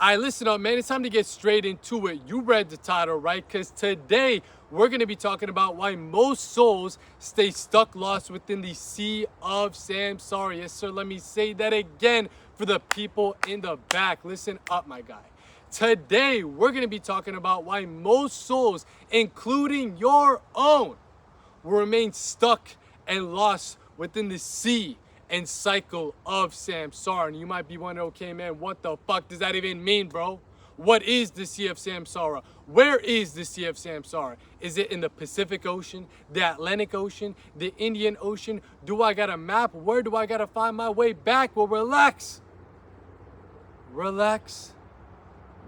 All right, listen up, man. It's time to get straight into it. You read the title, right? Because today we're going to be talking about why most souls stay stuck lost within the sea of samsara. Yes, sir. Let me say that again for the people in the back. Listen up, my guy. Today we're going to be talking about why most souls, including your own, will remain stuck and lost within the sea and cycle of samsara. And you might be wondering, okay, man, what the fuck does that even mean, bro? What is the Sea of Samsara? Where is the Sea of Samsara? Is it in the Pacific Ocean, the Atlantic Ocean, the Indian Ocean? Do I got a map? Where do I got to find my way back? Well, relax. Relax.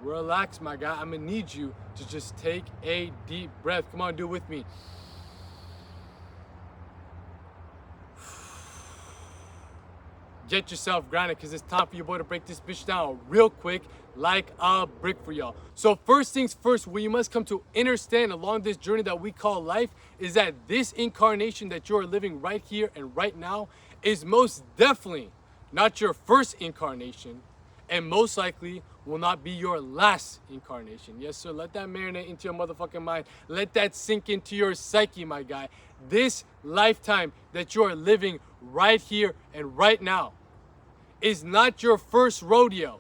Relax, my guy. I'm going to need you to just take a deep breath. Come on, do it with me. Get yourself grounded, because it's time for your boy to break this bitch down real quick like a brick for y'all. So first things first, what you must come to understand along this journey that we call life is that this incarnation that you're living right here and right now is most definitely not your first incarnation, and most likely will not be your last incarnation. Yes, sir. Let that marinate into your motherfucking mind. Let that sink into your psyche, my guy. This lifetime that you are living right here and right now is not your first rodeo.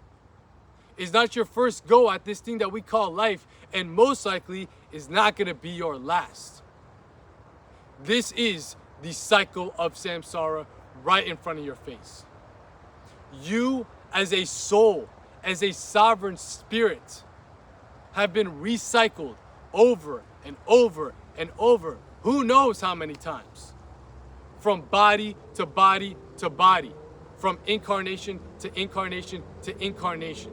Is not your first go at this thing that we call life, and most likely is not going to be your last. This is the cycle of samsara right in front of your face. You as a soul, as a sovereign spirit, have been recycled over and over and over, who knows how many times, from body to body to body, from incarnation to incarnation to incarnation,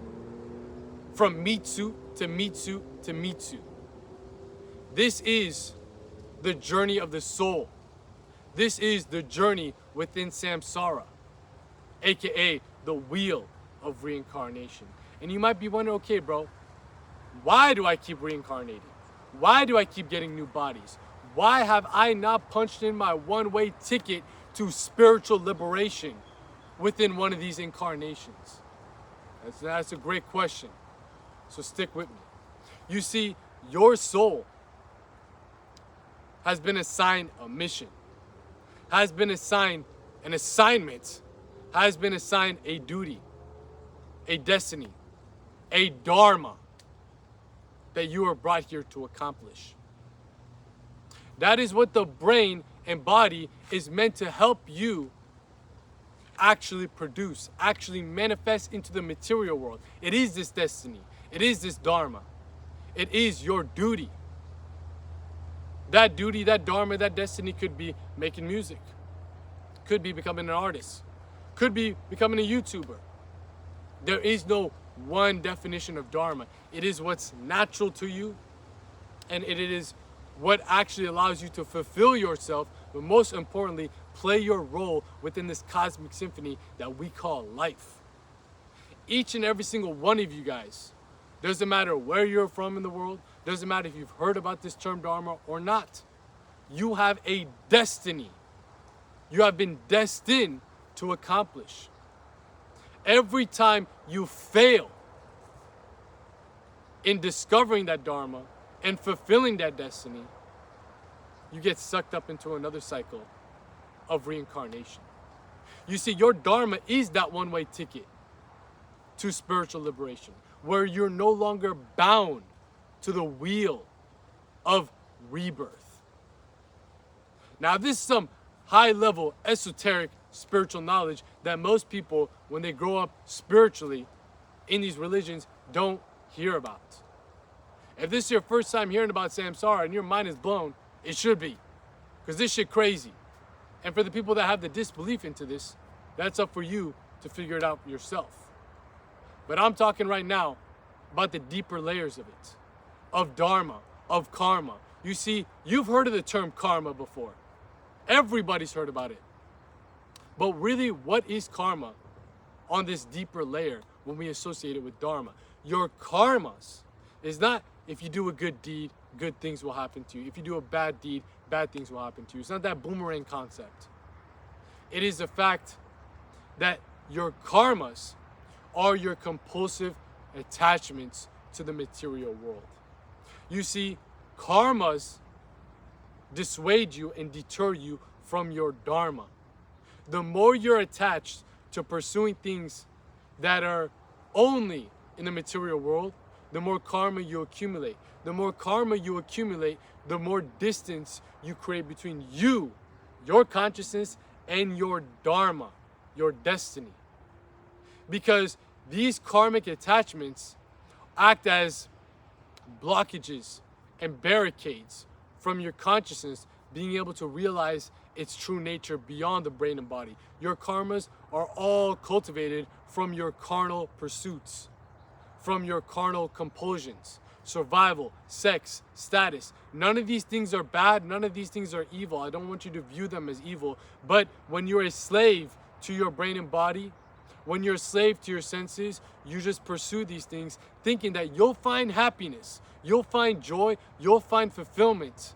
from meat suit to meat suit to meat suit. This is the journey of the soul. This is the journey within samsara, aka the wheel of reincarnation. And you might be wondering, okay, bro, why do I keep reincarnating? Why do I keep getting new bodies? Why have I not punched in my one-way ticket to spiritual liberation within one of these incarnations? That's a great question. So stick with me. You see, your soul has been assigned a mission, has been assigned an assignment, has been assigned a duty, a destiny, a dharma that you are brought here to accomplish. That is what the brain and body is meant to help you actually produce, actually manifest into the material world. It is this destiny. It is this dharma. It is your duty. That duty, that dharma, that destiny could be making music, could be becoming an artist, could be becoming a YouTuber. There is no one definition of dharma. It is what's natural to you, and it is what actually allows you to fulfill yourself, but most importantly, play your role within this cosmic symphony that we call life. Each and every single one of you guys, doesn't matter where you're from in the world, doesn't matter if you've heard about this term dharma or not, you have a destiny. You have been destined to accomplish. Every time you fail in discovering that dharma and fulfilling that destiny, you get sucked up into another cycle of reincarnation. You see, your dharma is that one-way ticket to spiritual liberation, where you're no longer bound to the wheel of rebirth. Now, this is some high-level, esoteric, spiritual knowledge that most people, when they grow up spiritually in these religions, don't hear about. If this is your first time hearing about samsara and your mind is blown, it should be, because this shit crazy. And for the people that have the disbelief into this, that's up for you to figure it out yourself. But I'm talking right now about the deeper layers of it, of dharma, of karma. You see, you've heard of the term karma before. Everybody's heard about it. But really, what is karma on this deeper layer when we associate it with dharma? Your karmas is not if you do a good deed, good things will happen to you. If you do a bad deed, bad things will happen to you. It's not that boomerang concept. It is the fact that your karmas are your compulsive attachments to the material world. You see, karmas dissuade you and deter you from your dharma. The more you're attached to pursuing things that are only in the material world, the more karma you accumulate. The more karma you accumulate, the more distance you create between you, your consciousness, and your dharma, your destiny. Because these karmic attachments act as blockages and barricades from your consciousness being able to realize its true nature beyond the brain and body. Your karmas are all cultivated from your carnal pursuits, from your carnal compulsions, survival, sex, status. None of these things are bad. None of these things are evil. I don't want you to view them as evil. But when you're a slave to your brain and body, when you're a slave to your senses, you just pursue these things thinking that you'll find happiness, you'll find joy, you'll find fulfillment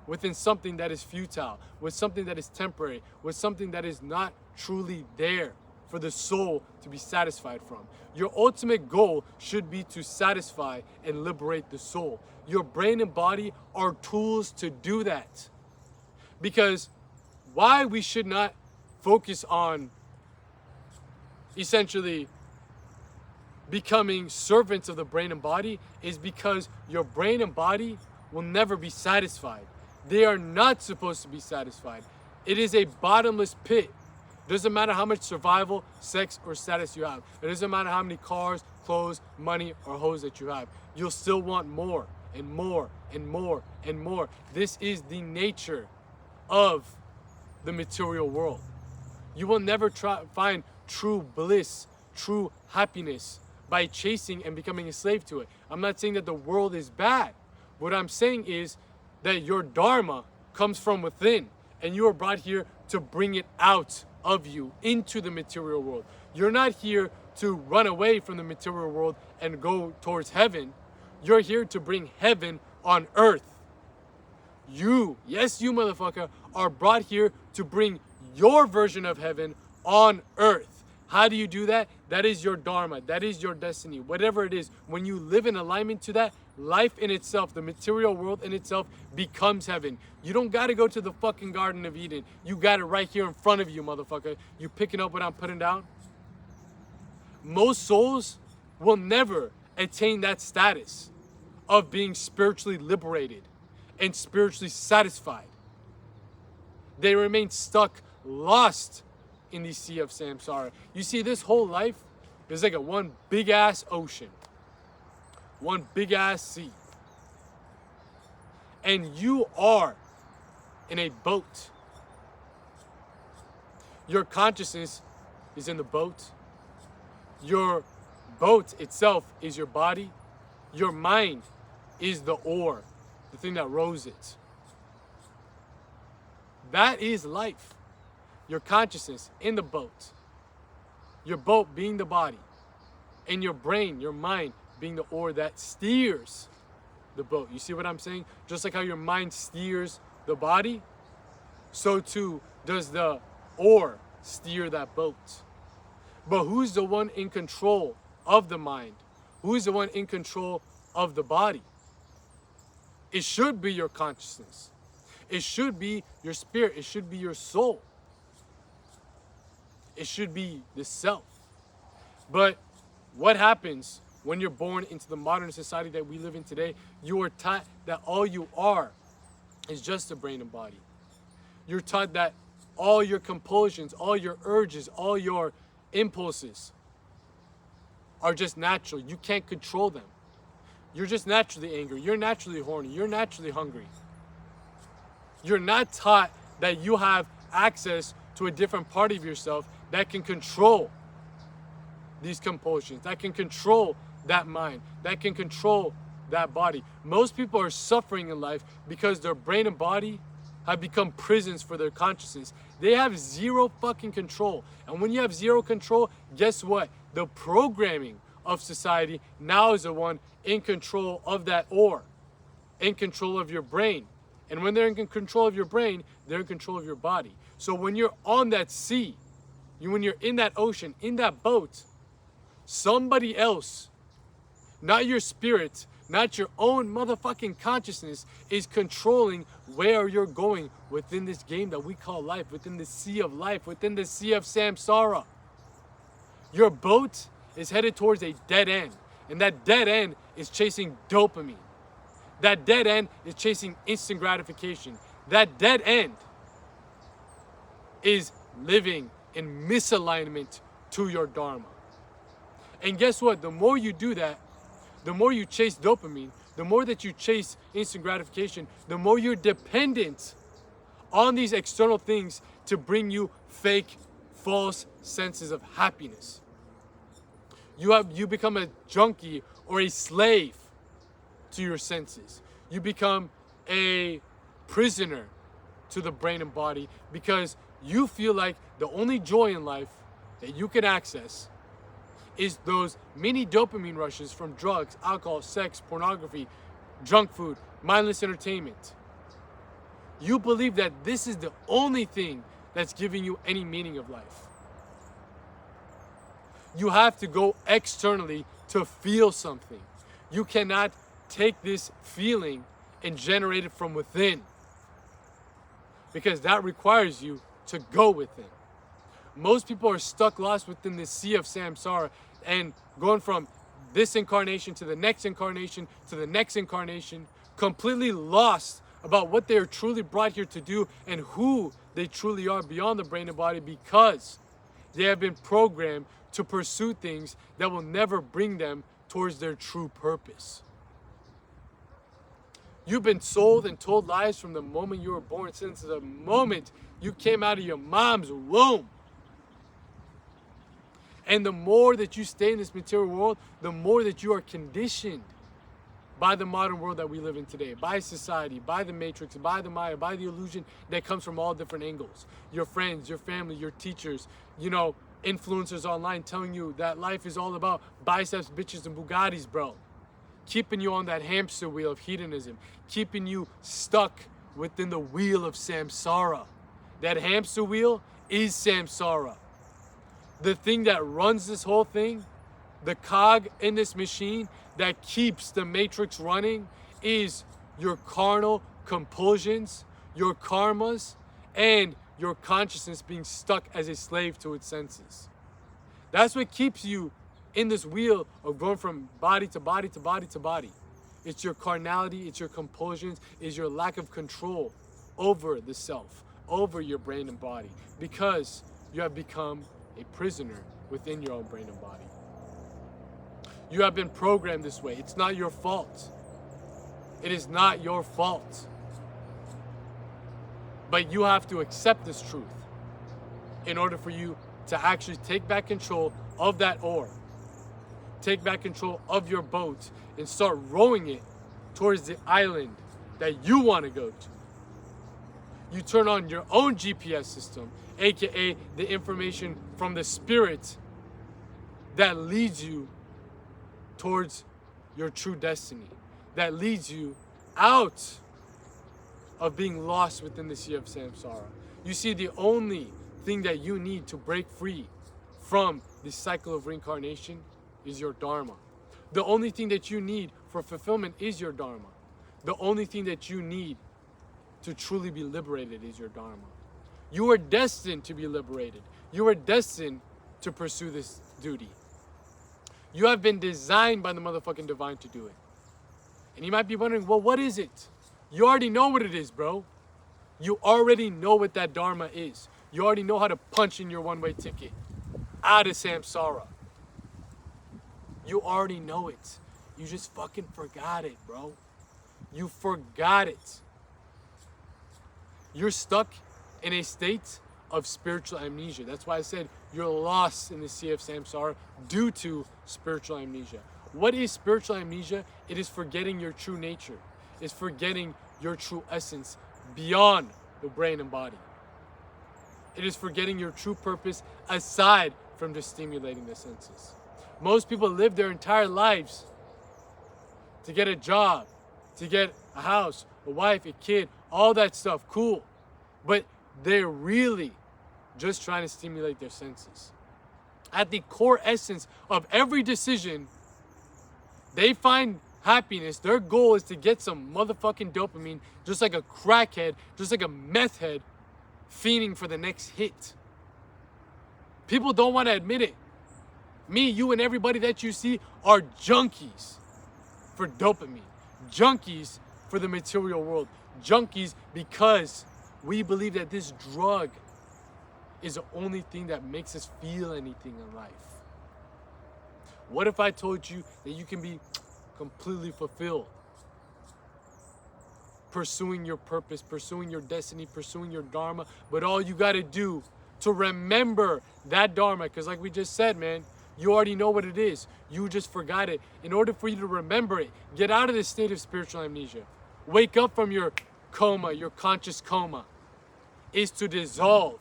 within something that is futile, with something that is temporary, with something that is not truly there for the soul to be satisfied from. Your ultimate goal should be to satisfy and liberate the soul. Your brain and body are tools to do that. Because why we should not focus on essentially becoming servants of the brain and body is because your brain and body will never be satisfied. They are not supposed to be satisfied. It is a bottomless pit. Doesn't matter how much survival, sex, or status you have. It doesn't matter how many cars, clothes, money, or hoes that you have. You'll still want more and more and more and more. This is the of the material world. You will never find true bliss, true happiness by chasing and becoming a slave to it. I'm not saying that the world is bad. What I'm saying is that your dharma comes from within, and you are brought here to bring it out of you into the material world. You're not here to run away from the material world and go towards heaven. You're here to bring heaven on earth. You, yes, you motherfucker, are brought here to bring your version of heaven on earth. How do you do that? That is your dharma. That is your destiny. Whatever it is, when you live in alignment to that, life in itself, the material world in itself, becomes heaven. You don't got to go to the fucking Garden of Eden. You got it right here in front of you, motherfucker. You picking up what I'm putting down? Most souls will never attain that status of being spiritually liberated and spiritually satisfied. They remain stuck, lost in the sea of samsara. You see, this whole life is like one big ass ocean, one big ass sea. And you are in a boat. Your consciousness is in the boat. Your boat itself is your body. Your mind is the oar, the thing that rows it. That is life. Your consciousness in the boat. Your boat being the body. And your brain, your mind, being the oar that steers the boat. You see what I'm saying? Just like how your mind steers the body, so too does the oar steer that boat. But who's the one in control of the mind? Who's the one in control of the body? It should be your consciousness. It should be your spirit. It should be your soul. It should be the self. But what happens when you're born into the modern society that we live in today? You are taught that all you are is just a brain and body. You're taught that all your compulsions, all your urges, all your impulses are just natural. You can't control them. You're just naturally angry. You're naturally horny. You're naturally hungry. You're not taught that you have access to a different part of yourself that can control these compulsions, that can control that mind, that can control that body. Most people are suffering in life because their brain and body have become prisons for their consciousness. They have zero fucking control. And when you have zero control, guess what? The programming of society now is the one in control of that oar, in control of your brain. And when they're in control of your brain, they're in control of your body. So when you're on that sea, when you're in that ocean, in that boat, Somebody else, not your spirit, not your own motherfucking consciousness, is controlling where you're going within this game that we call life, within the sea of life, within the sea of samsara. Your boat is headed towards a dead end, and that dead end is chasing dopamine. That dead end is chasing instant gratification. That dead end is living in misalignment to your dharma. And guess what? The more you do that, the more you chase dopamine, the more that you chase instant gratification, the more you're dependent on these external things to bring you fake, false senses of happiness. You become a junkie or a slave to your senses. You become a prisoner to the brain and body because you feel like the only joy in life that you can access is those mini dopamine rushes from drugs, alcohol, sex, pornography, junk food, mindless entertainment. You believe that this is the only thing that's giving you any meaning of life. You have to go externally to feel something. You cannot take this feeling and generate it from within, because that requires you to go within. Most people are stuck lost within the sea of samsara and going from this incarnation to the next incarnation to the next incarnation, completely lost about what they are truly brought here to do and who they truly are beyond the brain and body, because they have been programmed to pursue things that will never bring them towards their true purpose. You've been sold and told lies from the moment you were born, since the moment you came out of your mom's womb. And the more that you stay in this material world, the more that you are conditioned by the modern world that we live in today, by society, by the matrix, by the Maya, by the illusion that comes from all different angles. Your friends, your family, your teachers, influencers online telling you that life is all about biceps, bitches, and Bugattis, bro. Keeping you on that hamster wheel of hedonism, keeping you stuck within the wheel of samsara. That hamster wheel is samsara. The thing that runs this whole thing, the cog in this machine that keeps the matrix running, is your carnal compulsions, your karmas, and your consciousness being stuck as a slave to its senses. That's what keeps you in this wheel of going from body to body to body to body. It's your carnality, it's your compulsions, it's your lack of control over the self, over your brain and body, because you have become a prisoner within your own brain and body. You have been programmed this way. It's not your fault. It is not your fault. But you have to accept this truth in order for you to actually take back control of that oar, take back control of your boat, and start rowing it towards the island that you want to go to. You turn on your own GPS system, aka the information from the spirit that leads you towards your true destiny, that leads you out of being lost within the sea of samsara. You see, the only thing that you need to break free from the cycle of reincarnation is your dharma. The only thing that you need for fulfillment is your dharma. The only thing that you need to truly be liberated is your dharma. You are destined to be liberated. You are destined to pursue this duty. You have been designed by the motherfucking divine to do it. And you might be wondering, well, what is it? You already know what it is, bro. You already know what that dharma is. You already know how to punch in your one-way ticket out of samsara. You already know it. You just fucking forgot it, bro. You forgot it. You're stuck in a state of spiritual amnesia. That's why I said you're lost in the sea of samsara due to spiritual amnesia. What is spiritual amnesia? It is forgetting your true nature. It's forgetting your true essence beyond the brain and body. It is forgetting your true purpose aside from just stimulating the senses. Most people live their entire lives to get a job, to get a house, a wife, a kid, all that stuff, cool. But they're really just trying to stimulate their senses. at the core essence of every decision, they find happiness. Their goal is to get some motherfucking dopamine, just like a crackhead, just like a meth head, fiending for the next hit. People don't want to admit it. Me, you, and everybody that you see are junkies for dopamine, junkies for the material world, junkies because we believe that this drug is the only thing that makes us feel anything in life. What if I told you that you can be completely fulfilled, pursuing your purpose, pursuing your destiny, pursuing your dharma, but all you got to do to remember that dharma, because like we just said, man, you already know what it is. You just forgot it. In order for you to remember it, get out of this state of spiritual amnesia. Wake up from your coma, your conscious coma, is to dissolve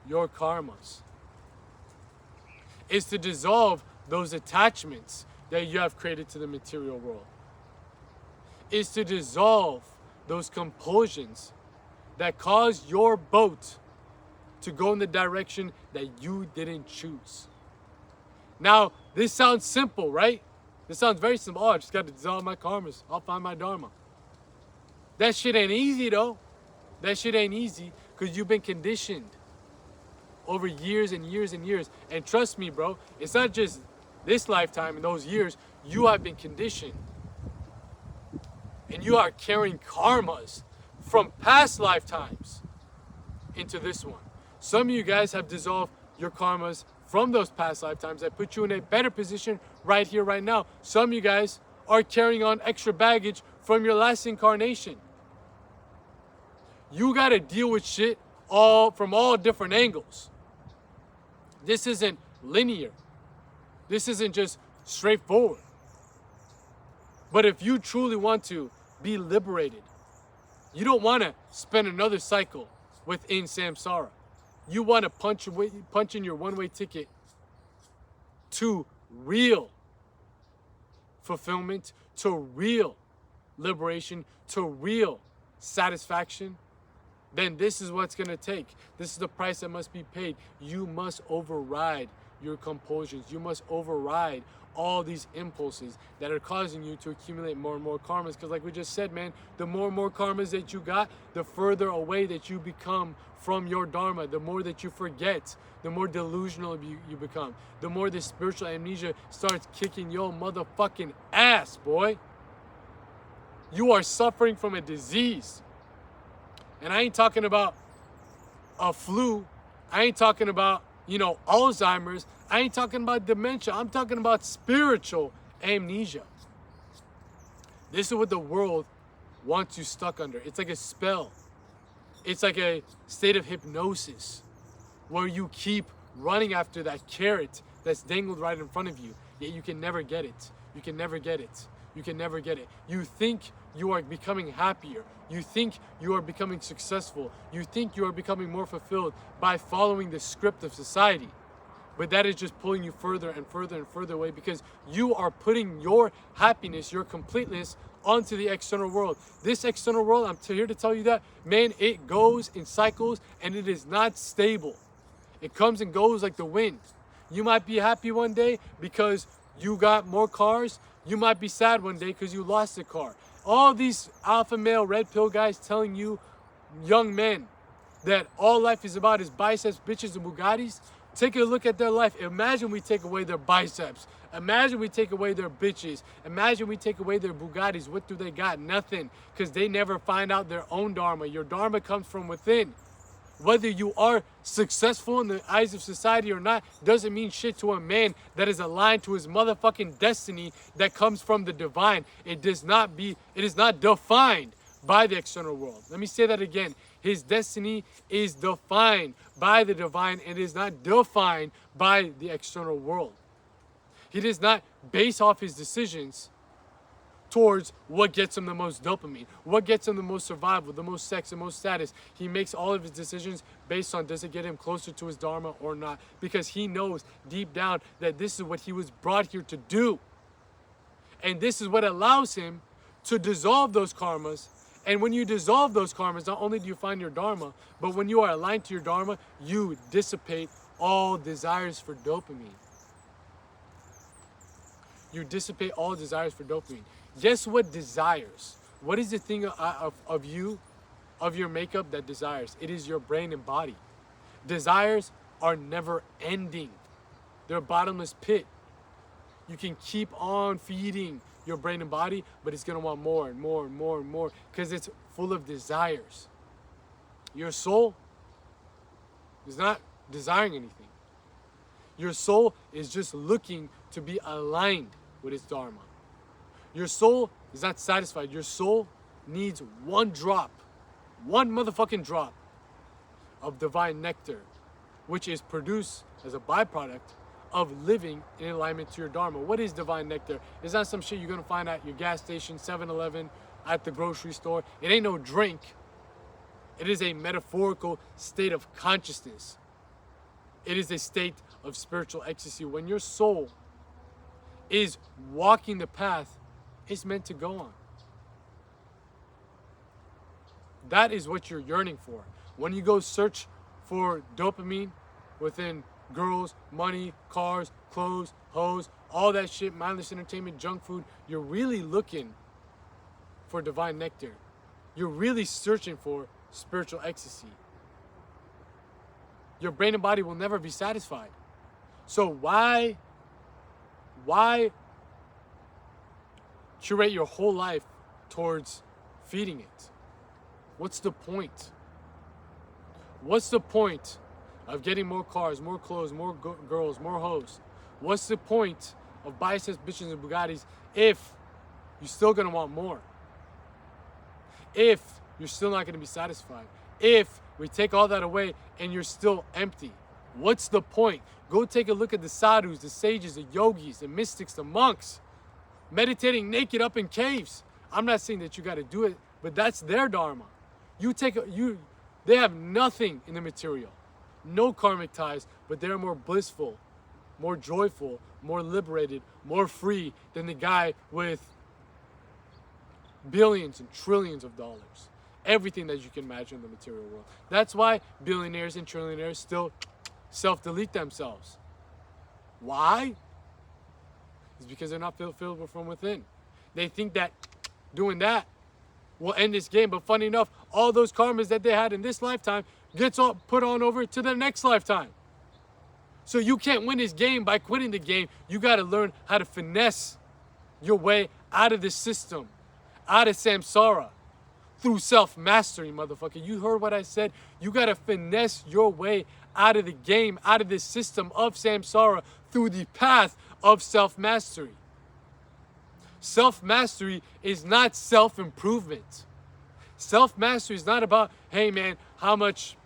your karmas. Is to dissolve those attachments that you have created to the material world. Is to dissolve those compulsions that cause your boat to go in the direction that you didn't choose. Now, this sounds simple, right? This sounds very simple. Oh, I just got to dissolve my karmas. I'll find my dharma. That shit ain't easy, though. That shit ain't easy because you've been conditioned over years and years and years. And trust me, bro, it's not just this lifetime and those years. You have been conditioned. And you are carrying karmas from past lifetimes into this one. Some of you guys have dissolved your karmas from those past lifetimes that put you in a better position right here, right now. Some of you guys are carrying on extra baggage from your last incarnation. You got to deal with shit from all different angles. This isn't linear. This isn't just straightforward. But if you truly want to be liberated, you don't want to spend another cycle within samsara. You want to punch in your one-way ticket to real fulfillment, to real liberation, to real satisfaction. Then this is what's going to take. This is the price that must be paid. You must override your compulsions. You must override all these impulses that are causing you to accumulate more and more karmas. Because like we just said, man, the more and more karmas that you got, the further away that you become from your dharma, the more that you forget, the more delusional you become, the more the spiritual amnesia starts kicking your motherfucking ass, boy. You are suffering from a disease. And I ain't talking about a flu. I ain't talking about, Alzheimer's. I ain't talking about dementia. I'm talking about spiritual amnesia. This is what the world wants you stuck under. It's like a spell. It's like a state of hypnosis where you keep running after that carrot that's dangled right in front of you, yet you can never get it. You can never get it. You can never get it. You think you are becoming happier. You think you are becoming successful. You think you are becoming more fulfilled by following the script of society. But that is just pulling you further and further and further away because you are putting your happiness, your completeness onto the external world. This external world, I'm here to tell you that, man, it goes in cycles and it is not stable. It comes and goes like the wind. You might be happy one day because you got more cars. You might be sad one day because you lost a car. All these alpha male red pill guys telling you, young men, that all life is about is biceps, bitches, and Bugattis. Take a look at their life. Imagine we take away their biceps. Imagine we take away their bitches. Imagine we take away their Bugattis. What do they got? Nothing. Because they never find out their own dharma. Your dharma comes from within. Whether you are successful in the eyes of society or not doesn't mean shit to a man that is aligned to his motherfucking destiny that comes from the divine. It is not defined by the external world. Let me say that again. His destiny is defined by the divine. It is not defined by the external world. He does not base off his decisions towards what gets him the most dopamine, what gets him the most survival, the most sex, the most status. He makes all of his decisions based on does it get him closer to his dharma or not, because he knows deep down that this is what he was brought here to do. And this is what allows him to dissolve those karmas. And when you dissolve those karmas, not only do you find your dharma, but when you are aligned to your dharma, you dissipate all desires for dopamine. you dissipate all desires for dopamine. Guess what desires? What is the thing of you, of your makeup that desires? It is your brain and body. Desires are never ending. They're a bottomless pit. You can keep on feeding your brain and body, but it's gonna want more and more and more and more because it's full of desires. Your soul is not desiring anything. Your soul is just looking to be aligned with its dharma. Your soul is not satisfied. Your soul needs one drop, one motherfucking drop of divine nectar, which is produced as a byproduct of living in alignment to your dharma. What is divine nectar? It's not some shit you're gonna find at your gas station, 7-Eleven, at the grocery store. It ain't no drink. It is a metaphorical state of consciousness. It is a state of spiritual ecstasy. When your soul is walking the path it's meant to go on. That is what you're yearning for. When you go search for dopamine within girls, money, cars, clothes, hoes, all that shit, mindless entertainment, junk food, you're really looking for divine nectar. You're really searching for spiritual ecstasy. Your brain and body will never be satisfied. So why curate your whole life towards feeding it? What's the point? What's the point of getting more cars, more clothes, more girls, more hoes? What's the point of biceps, bitches, and Bugattis if you're still gonna want more? If you're still not gonna be satisfied? If we take all that away and you're still empty? What's the point? Go take a look at the sadhus, the sages, the yogis, the mystics, the monks, meditating naked up in caves. I'm not saying that you gotta do it, but that's their dharma. They have nothing in the material, no karmic ties, but they're more blissful, more joyful, more liberated, more free than the guy with billions and trillions of dollars. Everything that you can imagine in the material world. That's why billionaires and trillionaires still self-delete themselves. Why? It's because they're not filled from within. They think that doing that will end this game, but funny enough, all those karmas that they had in this lifetime gets all put on over to their next lifetime. So you can't win this game by quitting the game. You got to learn how to finesse your way out of the system, out of samsara, through self-mastery, motherfucker. You heard what I said? You got to finesse your way out of the game, out of the system of samsara, through the path of self-mastery. Self-mastery is not self-improvement. Self-mastery is not about, hey man, how much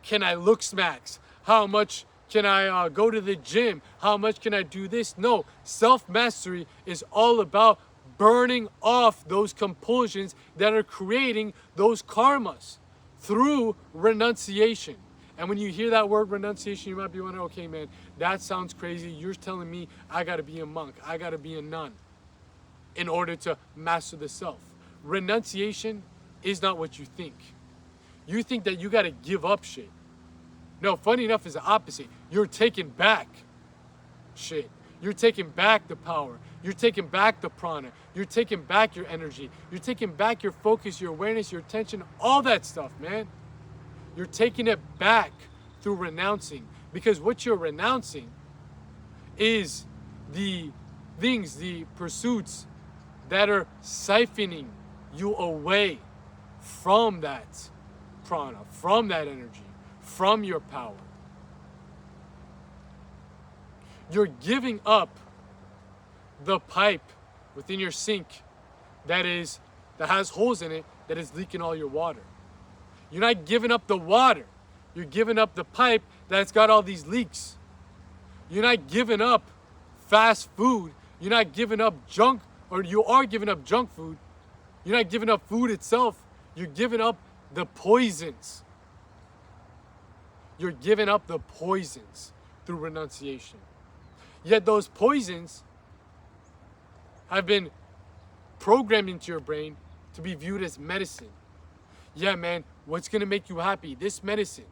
can I look smacks? How much can I go to the gym? How much can I do this? No, self-mastery is all about burning off those compulsions that are creating those karmas through renunciation. And when you hear that word renunciation, you might be wondering, okay man, that sounds crazy. You're telling me I gotta be a monk, I gotta be a nun in order to master the self. Renunciation is not what you think. You think that you gotta give up shit. No, funny enough, it's the opposite. You're taking back shit. You're taking back the power. You're taking back the prana. You're taking back your energy. You're taking back your focus, your awareness, your attention, all that stuff, man. You're taking it back through renouncing. Because what you're renouncing is the things, the pursuits that are siphoning you away from that prana, from that energy, from your power. You're giving up the pipe within your sink that has holes in it, that is leaking all your water. You're not giving up the water. You're giving up the pipe that's got all these leaks. You're not giving up fast food. You're not giving up junk, or you are giving up junk food. You're not giving up food itself. You're giving up the poisons. You're giving up the poisons through renunciation. Yet those poisons have been programmed into your brain to be viewed as medicine. Yeah, man, what's gonna make you happy? This medicine.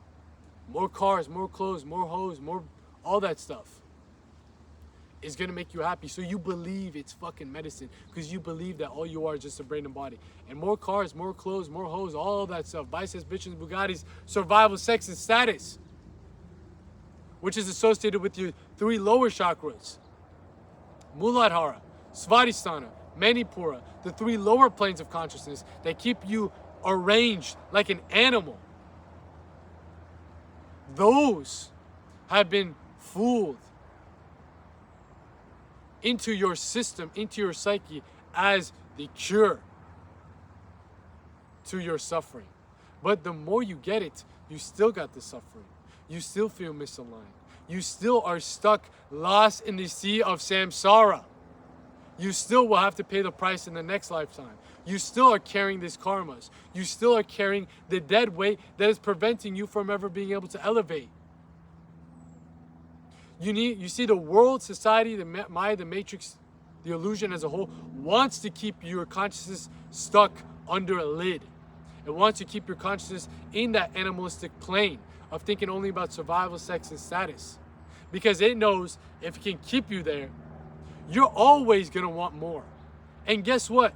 More cars, more clothes, more hoes, more all that stuff. is going to make you happy. So you believe it's fucking medicine because you believe that all you are is just a brain and body. And more cars, more clothes, more hoes, all that stuff. Biceps, bitches, Bugattis, survival, sex, and status, which is associated with your 3 lower chakras. Muladhara, Svadhisthana, Manipura, the 3 lower planes of consciousness that keep you arranged like an animal. Those have been fooled into your system, into your psyche, as the cure to your suffering. But the more you get it, you still got the suffering. You still feel misaligned. You still are stuck, lost in the sea of samsara. You still will have to pay the price in the next lifetime. You still are carrying these karmas. You still are carrying the dead weight that is preventing you from ever being able to elevate. You see, the world, society, the Maya, the matrix, the illusion as a whole wants to keep your consciousness stuck under a lid. It wants to keep your consciousness in that animalistic plane of thinking only about survival, sex, and status. Because it knows if it can keep you there, you're always going to want more. And guess what?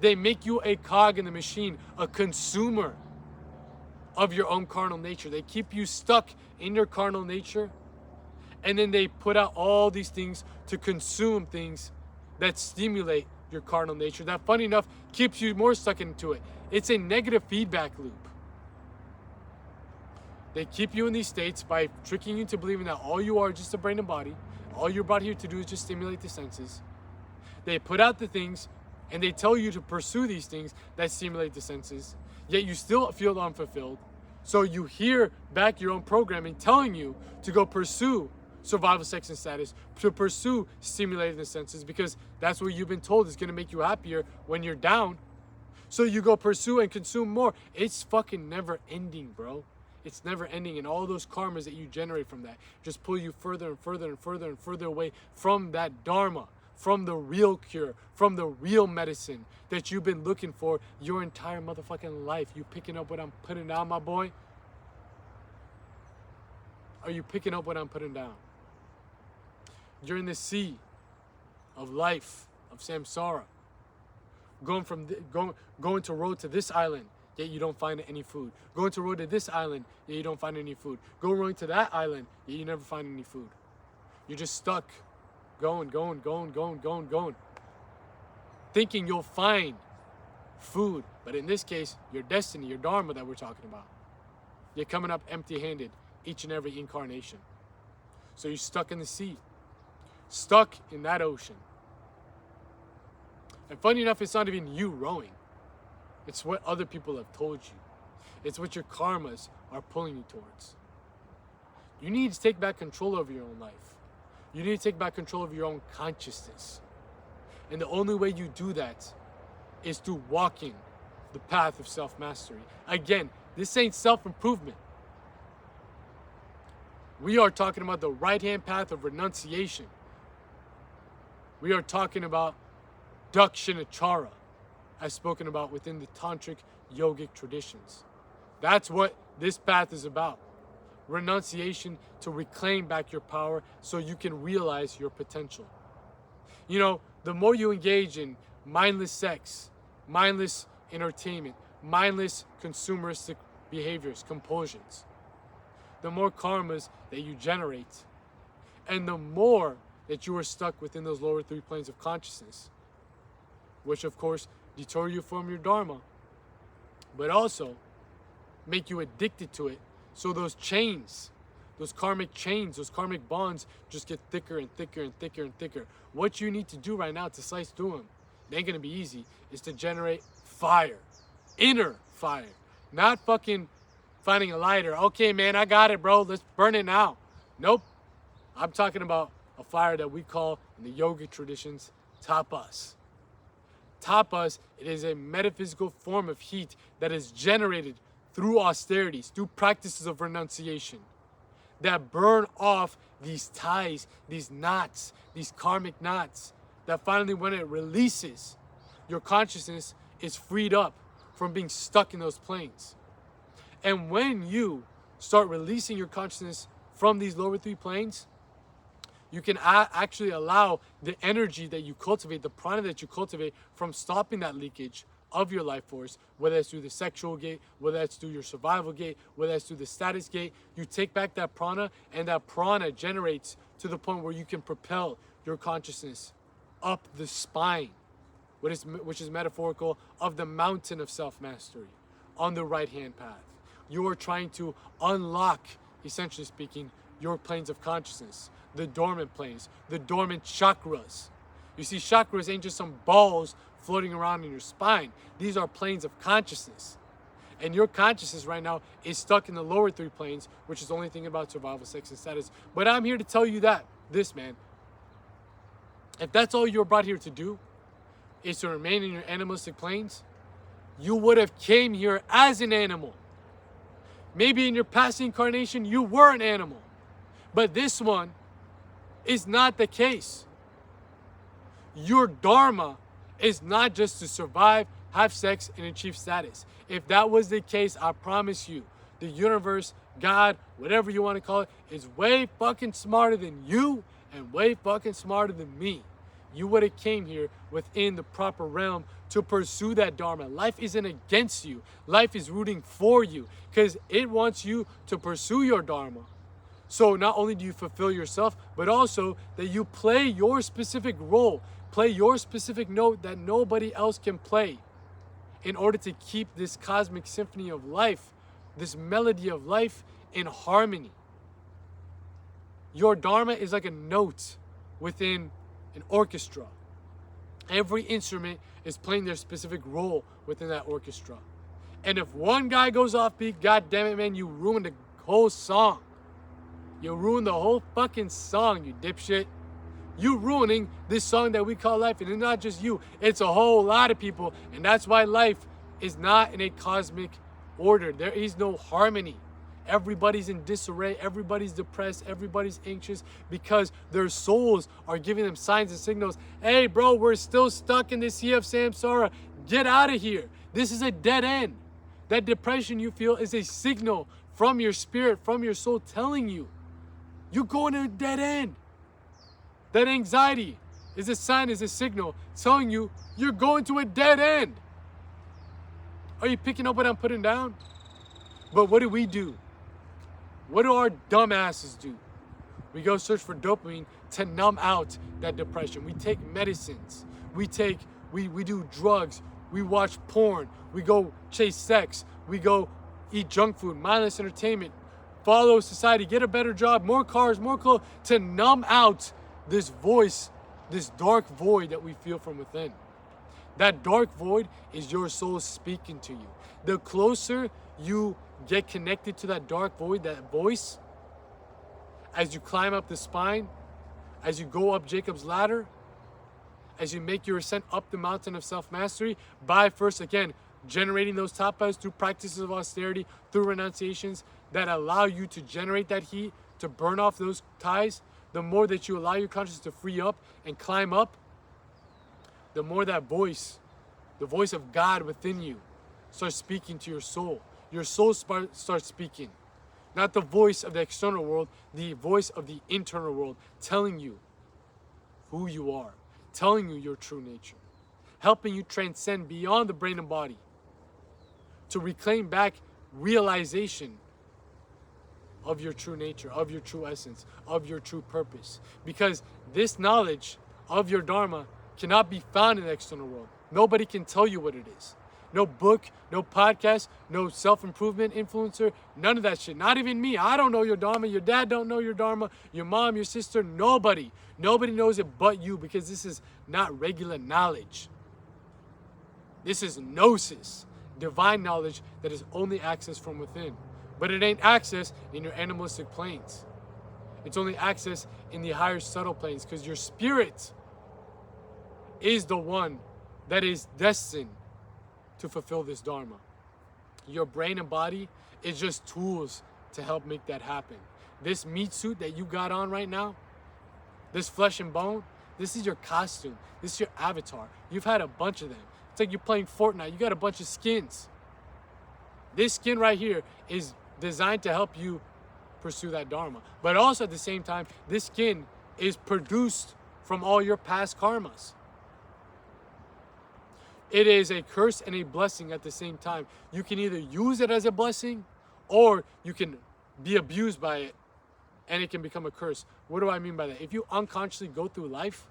They make you a cog in the machine, a consumer of your own carnal nature. They keep you stuck in your carnal nature. And then they put out all these things to consume things that stimulate your carnal nature. That, funny enough, keeps you more stuck into it. It's a negative feedback loop. They keep you in these states by tricking you into believing that all you are is just a brain and body. All you're brought here to do is just stimulate the senses. They put out the things and they tell you to pursue these things that stimulate the senses, yet you still feel unfulfilled. So you hear back your own programming telling you to go pursue survival, sex, and status, to pursue stimulating the senses, because that's what you've been told is going to make you happier when you're down. So you go pursue and consume more. It's fucking never ending, bro. It's never ending, and all those karmas that you generate from that just pull you further and further and further and further away from that dharma, from the real cure, from the real medicine that you've been looking for your entire motherfucking life. You picking up what I'm putting down, my boy? Are you picking up what I'm putting down? You're in the sea of life, of samsara, going to road to this island, yet you don't find any food. Going to road to this island, yet you don't find any food. Go rowing to that island, yet you never find any food. You're just stuck, going, thinking you'll find food. But in this case, your destiny, your dharma that we're talking about, you're coming up empty-handed each and every incarnation. So you're stuck in the sea, stuck in that ocean. And funny enough, it's not even you rowing. It's what other people have told you. It's what your karmas are pulling you towards. You need to take back control over your own life. You need to take back control of your own consciousness. And the only way you do that is through walking the path of self-mastery. Again, this ain't self-improvement. We are talking about the right-hand path of renunciation. We are talking about dakshinachara, as spoken about within the tantric yogic traditions. That's what this path is about. Renunciation to reclaim back your power so you can realize your potential. You know, the more you engage in mindless sex, mindless entertainment, mindless consumeristic behaviors, compulsions, the more karmas that you generate, and the more that you are stuck within those lower 3 planes of consciousness, which of course deter you from your dharma, but also make you addicted to it. So those chains, those karmic chains, those karmic bonds just get thicker and thicker and thicker and thicker. What you need to do right now to slice through them, it ain't gonna be easy, is to generate fire, inner fire, not fucking finding a lighter. Okay, man, I got it, bro. Let's burn it now. Nope. I'm talking about a fire that we call in the yogic traditions tapas. Tapas, it is a metaphysical form of heat that is generated through austerities, through practices of renunciation that burn off these ties, these knots, these karmic knots, that finally when it releases, your consciousness is freed up from being stuck in those planes. And when you start releasing your consciousness from these lower 3 planes, You can actually allow the energy that you cultivate, the prana that you cultivate, from stopping that leakage of your life force, whether it's through the sexual gate, whether it's through your survival gate, whether it's through the status gate. You take back that prana, and that prana generates to the point where you can propel your consciousness up the spine, which is metaphorical of the mountain of self-mastery on the right-hand path. You are trying to unlock, essentially speaking, your planes of consciousness, the dormant planes, the dormant chakras. You see, chakras ain't just some balls floating around in your spine. These are planes of consciousness. And your consciousness right now is stuck in the lower three planes, which is only thinking about survival, sex, and status. But I'm here to tell you this, man. If that's all you're brought here to do, is to remain in your animalistic planes, you would have came here as an animal. Maybe in your past incarnation, you were an animal. But this one is not the case. Your dharma is not just to survive, have sex, and achieve status. If that was the case, I promise you, the universe, God, whatever you want to call it, is way fucking smarter than you and way fucking smarter than me. You would have came here within the proper realm to pursue that dharma. Life isn't against you. Life is rooting for you because it wants you to pursue your dharma. So not only do you fulfill yourself, but also that you play your specific role, play your specific note that nobody else can play in order to keep this cosmic symphony of life, this melody of life in harmony. Your dharma is like a note within an orchestra. Every instrument is playing their specific role within that orchestra. And if one guy goes off beat, god damn it, man, you ruined the whole song. You ruined the whole fucking song, you dipshit. You ruining this song that we call life. And it's not just you, it's a whole lot of people. And that's why life is not in a cosmic order. There is no harmony. Everybody's in disarray, everybody's depressed, everybody's anxious because their souls are giving them signs and signals. Hey bro, we're still stuck in this sea of samsara. Get out of here. This is a dead end. That depression you feel is a signal from your spirit, from your soul telling you you're going to a dead end. That anxiety is a sign, is a signal telling you you're going to a dead end. Are you picking up what I'm putting down? But what do we do? What do our dumbasses do? We go search for dopamine to numb out that depression. We take medicines. We do drugs. We watch porn. We go chase sex. We go eat junk food, mindless entertainment, follow society, get a better job, more cars, more clothes, to numb out this voice, this dark void that we feel from within. That dark void is your soul speaking to you. The closer you get connected to that dark void, that voice, as you climb up the spine, as you go up Jacob's ladder, as you make your ascent up the mountain of self-mastery, by first, again, generating those tapas through practices of austerity, through renunciations that allow you to generate that heat, to burn off those ties. The more that you allow your consciousness to free up and climb up, the more that voice, the voice of God within you, starts speaking to your soul. Your soul starts speaking. Not the voice of the external world, the voice of the internal world, telling you who you are, telling you your true nature, helping you transcend beyond the brain and body to reclaim back realization of your true nature, of your true essence, of your true purpose. Because this knowledge of your dharma cannot be found in the external world. Nobody can tell you what it is. No book, no podcast, no self-improvement influencer, none of that shit. Not even me. I don't know your dharma. Your dad don't know your dharma. Your mom, your sister, nobody. Nobody knows it but you, because this is not regular knowledge. This is gnosis, divine knowledge that is only accessed from within. But it ain't accessed in your animalistic planes. It's only accessed in the higher subtle planes, because your spirit is the one that is destined to fulfill this dharma. Your brain and body is just tools to help make that happen. This meat suit that you got on right now, this flesh and bone, this is your costume. This is your avatar. You've had a bunch of them. It's like you're playing Fortnite. You got a bunch of skins. This skin right here is designed to help you pursue that dharma. But also at the same time, this skin is produced from all your past karmas. It is a curse and a blessing at the same time. You can either use it as a blessing or you can be abused by it and it can become a curse. What do I mean by that? If you unconsciously go through life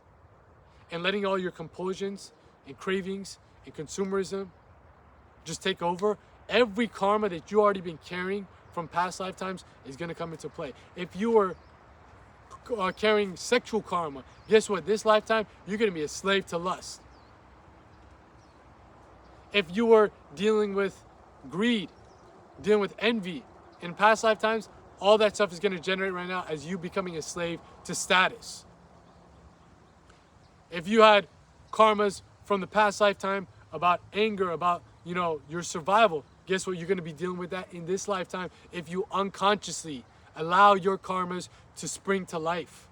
and letting all your compulsions and cravings and consumerism just take over, every karma that you already been carrying from past lifetimes is going to come into play. If you are carrying sexual karma, guess what? This lifetime, you're going to be a slave to lust. If you were dealing with greed, dealing with envy in past lifetimes, all that stuff is going to generate right now as you becoming a slave to status. If you had karmas from the past lifetime about anger, about, your survival, guess what? You're going to be dealing with that in this lifetime if you unconsciously allow your karmas to spring to life.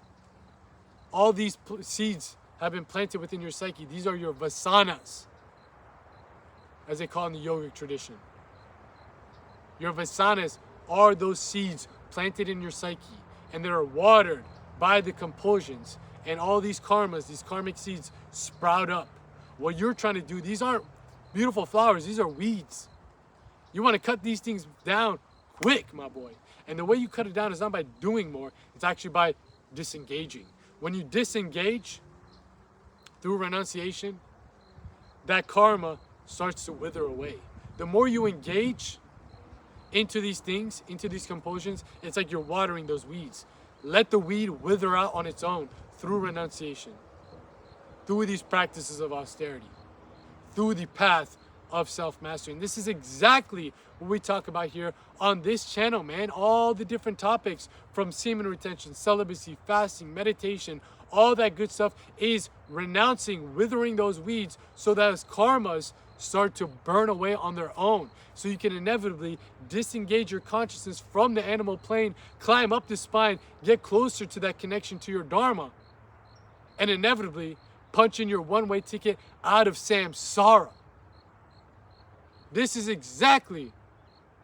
All these seeds have been planted within your psyche. These are your vasanas, as they call in the yogic tradition. Your vasanas are those seeds planted in your psyche, and they are watered by the compulsions, and all these karmas, these karmic seeds sprout up. What you're trying to do, these aren't beautiful flowers, these are weeds. You want to cut these things down quick, my boy. And the way you cut it down is not by doing more, it's actually by disengaging. When you disengage through renunciation, that karma starts to wither away. The more you engage into these things, into these compulsions, it's like you're watering those weeds. Let the weed wither out on its own through renunciation, through these practices of austerity, through the path of self-mastery. And this is exactly what we talk about here on this channel, man. All the different topics from semen retention, celibacy, fasting, meditation, all that good stuff is renouncing, withering those weeds so that as karmas start to burn away on their own. So you can inevitably disengage your consciousness from the animal plane, climb up the spine, get closer to that connection to your dharma, and inevitably punch in your one-way ticket out of samsara. This is exactly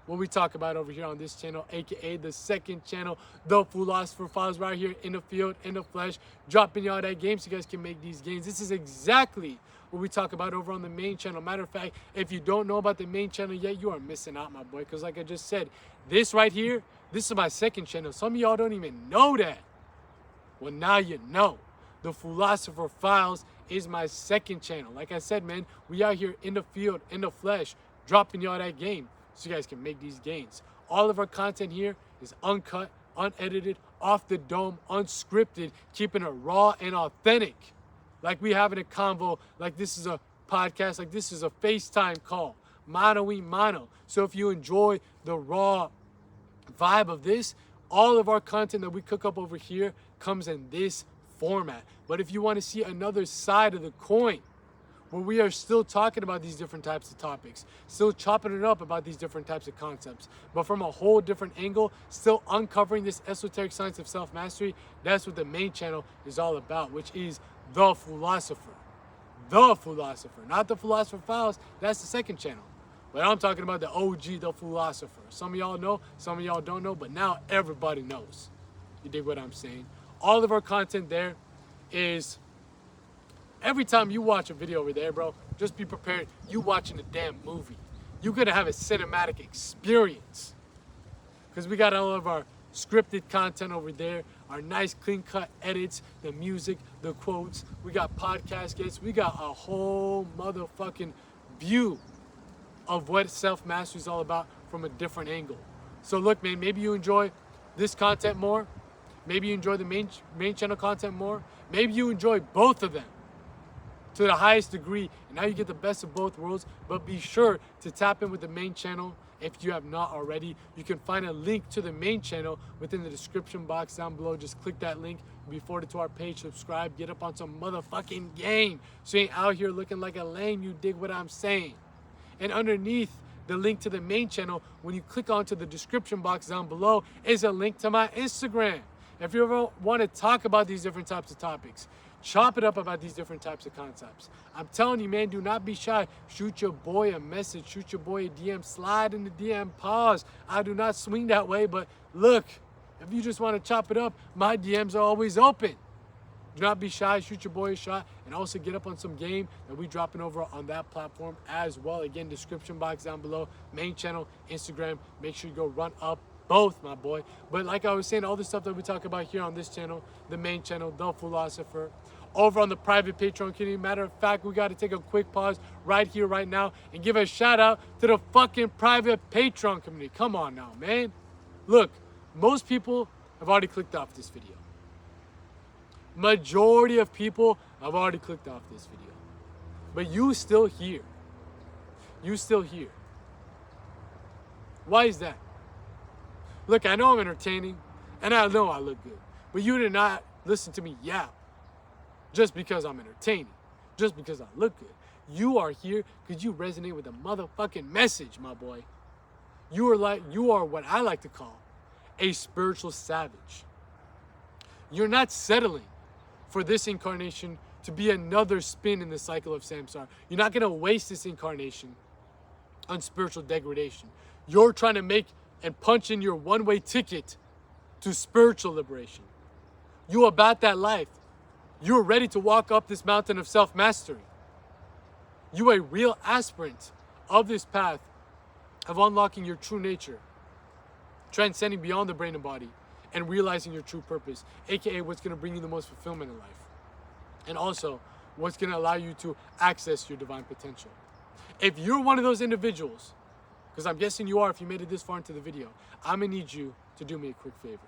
what we talk about over here on this channel, aka the second channel, The Philosopher Files, right here in the field, in the flesh, dropping y'all that game so you guys can make these gains. This is exactly what we talk about over on the main channel. Matter of fact, if you don't know about the main channel yet, you are missing out, my boy, because like I just said, this right here, this is my second channel. Some of y'all don't even know that. Well, now you know. The Philosopher Files is my second channel. Like I said, man, we out here in the field, in the flesh, dropping y'all that game so you guys can make these gains. All of our content here is uncut, unedited, off the dome, unscripted, keeping it raw and authentic. Like we having a convo, like this is a podcast, like this is a FaceTime call, mano y mano. So if you enjoy the raw vibe of this, all of our content that we cook up over here comes in this format. But if you want to see another side of the coin, where we are still talking about these different types of topics, still chopping it up about these different types of concepts, but from a whole different angle, still uncovering this esoteric science of self-mastery, that's what the main channel is all about, which is The Philosopher. The Philosopher, not The Philosopher Files, that's the second channel. But I'm talking about the OG, The Philosopher. Some of y'all know, some of y'all don't know, but now everybody knows. You dig what I'm saying? All of our content there is, every time you watch a video over there, bro, just be prepared. You watching a damn movie. You're going to have a cinematic experience. Because we got all of our scripted content over there, our nice clean-cut edits, the music, the quotes. We got podcast guests. We got a whole motherfucking view of what self-mastery is all about from a different angle. So look, man, maybe you enjoy this content more. Maybe you enjoy the main channel content more. Maybe you enjoy both of them to the highest degree, and now you get the best of both worlds. But be sure to tap in with the main channel if you have not already. You can find a link to the main channel within the description box down below. Just click that link, be forwarded to our page, subscribe, get up on some motherfucking game, so you ain't out here looking like a lame. You dig what I'm saying? And underneath the link to the main channel, when you click onto the description box down below, is a link to my Instagram. If you ever want to talk about these different types of topics, chop it up about these different types of concepts, I'm telling you, man, do not be shy. Shoot your boy a message, shoot your boy a DM, slide in the DM, pause. I do not swing that way, but look, if you just want to chop it up, my DMs are always open. Do not be shy. Shoot your boy a shot. And also get up on some game that we dropping over on that platform as well. Again, description box down below. Main channel, Instagram. Make sure you go run up both, my boy. But like I was saying, all the stuff that we talk about here on this channel, the main channel, The Philosopher, over on the private Patreon community. Matter of fact, we got to take a quick pause right here, right now, and give a shout out to the fucking private Patreon community. Come on now, man. Look, most people have already clicked off this video. Majority of people have already clicked off this video. But you still here. You still here. Why is that? Look, I know I'm entertaining, and I know I look good. But you did not listen to me yap just because I'm entertaining, just because I look good. You are here because you resonate with the motherfucking message, my boy. You are what I like to call a spiritual savage. You're not settling for this incarnation to be another spin in the cycle of samsara. You're not going to waste this incarnation on spiritual degradation. You're trying to make and punch in your one-way ticket to spiritual liberation. You about that life. You're ready to walk up this mountain of self-mastery. You a real aspirant of this path of unlocking your true nature, transcending beyond the brain and body, and realizing your true purpose, aka what's going to bring you the most fulfillment in life. And also, what's going to allow you to access your divine potential. If you're one of those individuals, because I'm guessing you are if you made it this far into the video, I'm going to need you to do me a quick favor.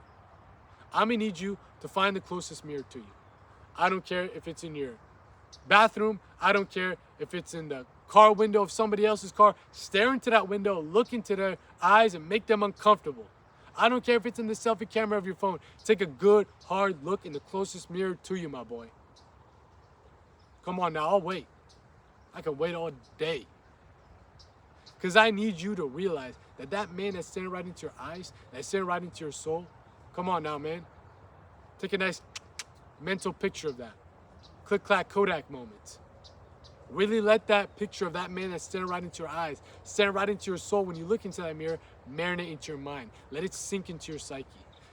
I'm going to need you to find the closest mirror to you. I don't care if it's in your bathroom. I don't care if it's in the car window of somebody else's car. Stare into that window, look into their eyes, and make them uncomfortable. I don't care if it's in the selfie camera of your phone. Take a good, hard look in the closest mirror to you, my boy. Come on now, I'll wait. I can wait all day. Because I need you to realize that that man that's staring right into your eyes, that's staring right into your soul, come on now, man. Take a nice mental picture of that. Click, clack, Kodak moment. Really let that picture of that man that's staring right into your eyes, staring right into your soul when you look into that mirror, marinate into your mind. Let it sink into your psyche.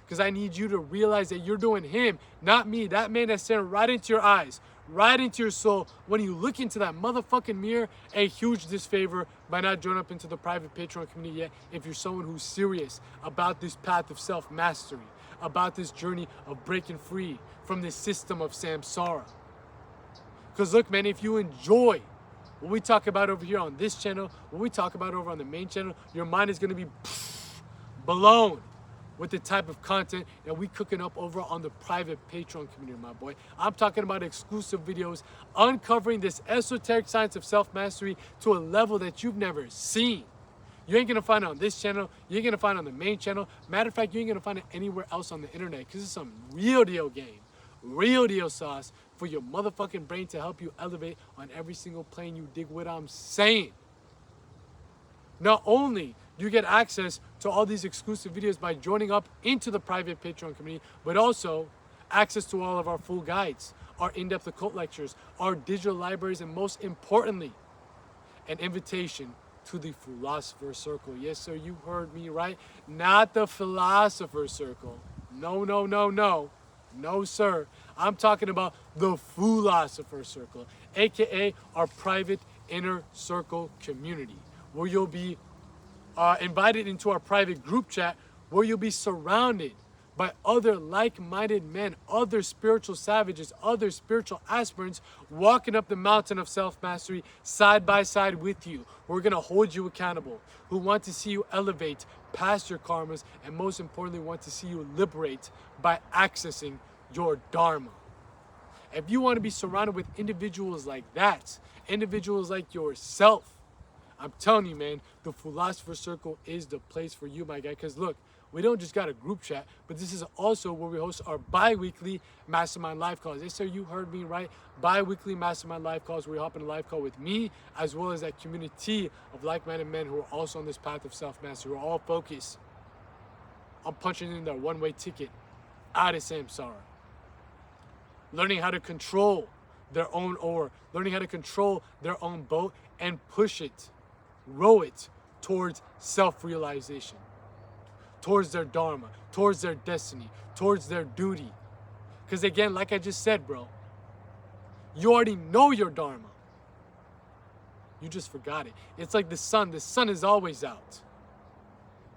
Because I need you to realize that you're doing him, not me. That man that's staring right into your eyes, right into your soul. When you look into that motherfucking mirror, a huge disfavor by not joining up into the private Patreon community yet if you're someone who's serious about this path of self-mastery, about this journey of breaking free from this system of samsara. Because look, man, if you enjoy what we talk about over here on this channel, what we talk about over on the main channel, your mind is going to be blown with the type of content that we cooking up over on the private Patreon community, my boy. I'm talking about exclusive videos uncovering this esoteric science of self-mastery to a level that you've never seen. You ain't going to find it on this channel. You ain't going to find it on the main channel. Matter of fact, you ain't going to find it anywhere else on the internet because it's some real deal game, real deal sauce for your motherfucking brain to help you elevate on every single plane you dig what I'm saying. Not only do you get access to all these exclusive videos by joining up into the private Patreon community, but also access to all of our full guides, our in-depth occult lectures, our digital libraries, and most importantly, an invitation to the Philosopher's Circle. Yes, sir, you heard me right. Not the Philosopher's Circle. No, no, no, no. No, sir. I'm talking about the Philosopher's Circle, aka our private inner circle community, where you'll be invited into our private group chat, where you'll be surrounded by other like-minded men, other spiritual savages, other spiritual aspirants walking up the mountain of self-mastery side by side with you. We're going to hold you accountable, who want to see you elevate past your karmas, and most importantly, want to see you liberate by accessing your dharma. If you want to be surrounded with individuals like that, individuals like yourself, I'm telling you, man, the Philosopher's Circle is the place for you, my guy. Because look, we don't just got a group chat, but this is also where we host our bi-weekly mastermind live calls. Yes, sir, you heard me right. Bi-weekly mastermind live calls where you hop in a live call with me, as well as that community of like-minded men who are also on this path of self-mastery, who are all focused on punching in their one-way ticket out of samsara. Learning how to control their own oar, learning how to control their own boat and push it, row it towards self-realization, towards their dharma, towards their destiny, towards their duty. Because again, like I just said, bro, you already know your dharma. You just forgot it. It's like the sun. The sun is always out.